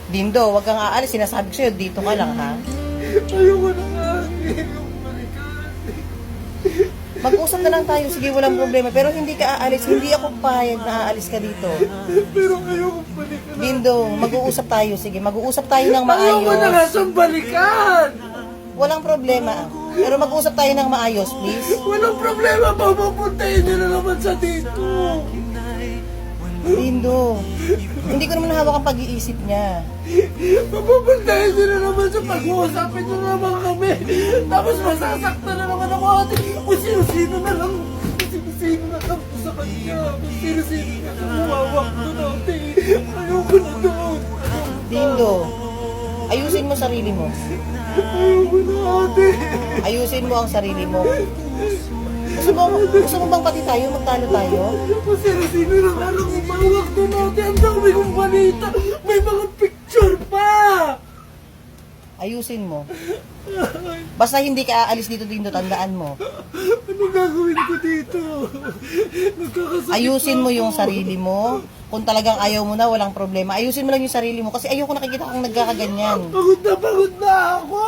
Dindo, wag kang aalis. Sinasabi ko sa'yo, dito ka lang, ha? Ayoko na nga. Ayoko balikan. Mag-usap na lang tayo. Sige, walang problema. Pero hindi ka aalis. Hindi ako pahayag na aalis ka dito. Pero ayoko balikan. Dindo, mag-uusap tayo. Sige, mag-uusap tayo ng Ayoko na nga maayos. siyang balikan. Walang problema. Pero mag-usap tayo ng maayos, please. Walang problema. Papapuntahin niyo na naman sa dito. Dindo, hindi ko naman hawak ang pag-iisip niya. Papapuntahin niyo na naman sa pag-uusapin niyo na naman kami. Tapos masasaktan na naman ako ate. Kung sino-sino na lang. Kung sino-sino na lang sa kanya. Kung sino-sino na lang umawak doon ate. Ayoko na doon. Dindo, ayusin mo sarili mo. Ayoko na ate. Ayusin mo ang sarili mo. Gusto mo bang pati tayo? Magtalo tayo? Kung sino-sino na lang umawak doon ate. Ang dami kong balita. May mga picture pa. Ayusin mo. Basta hindi ka aalis dito, Dindo, tandaan mo. Ano gagawin ko dito? Nagkakasakit Ayusin mo ako. yung sarili mo. Kung talagang ayaw mo na, walang problema. Ayusin mo lang yung sarili mo kasi ayoko nakikita kang nagkakaganyan. Pagod na ako.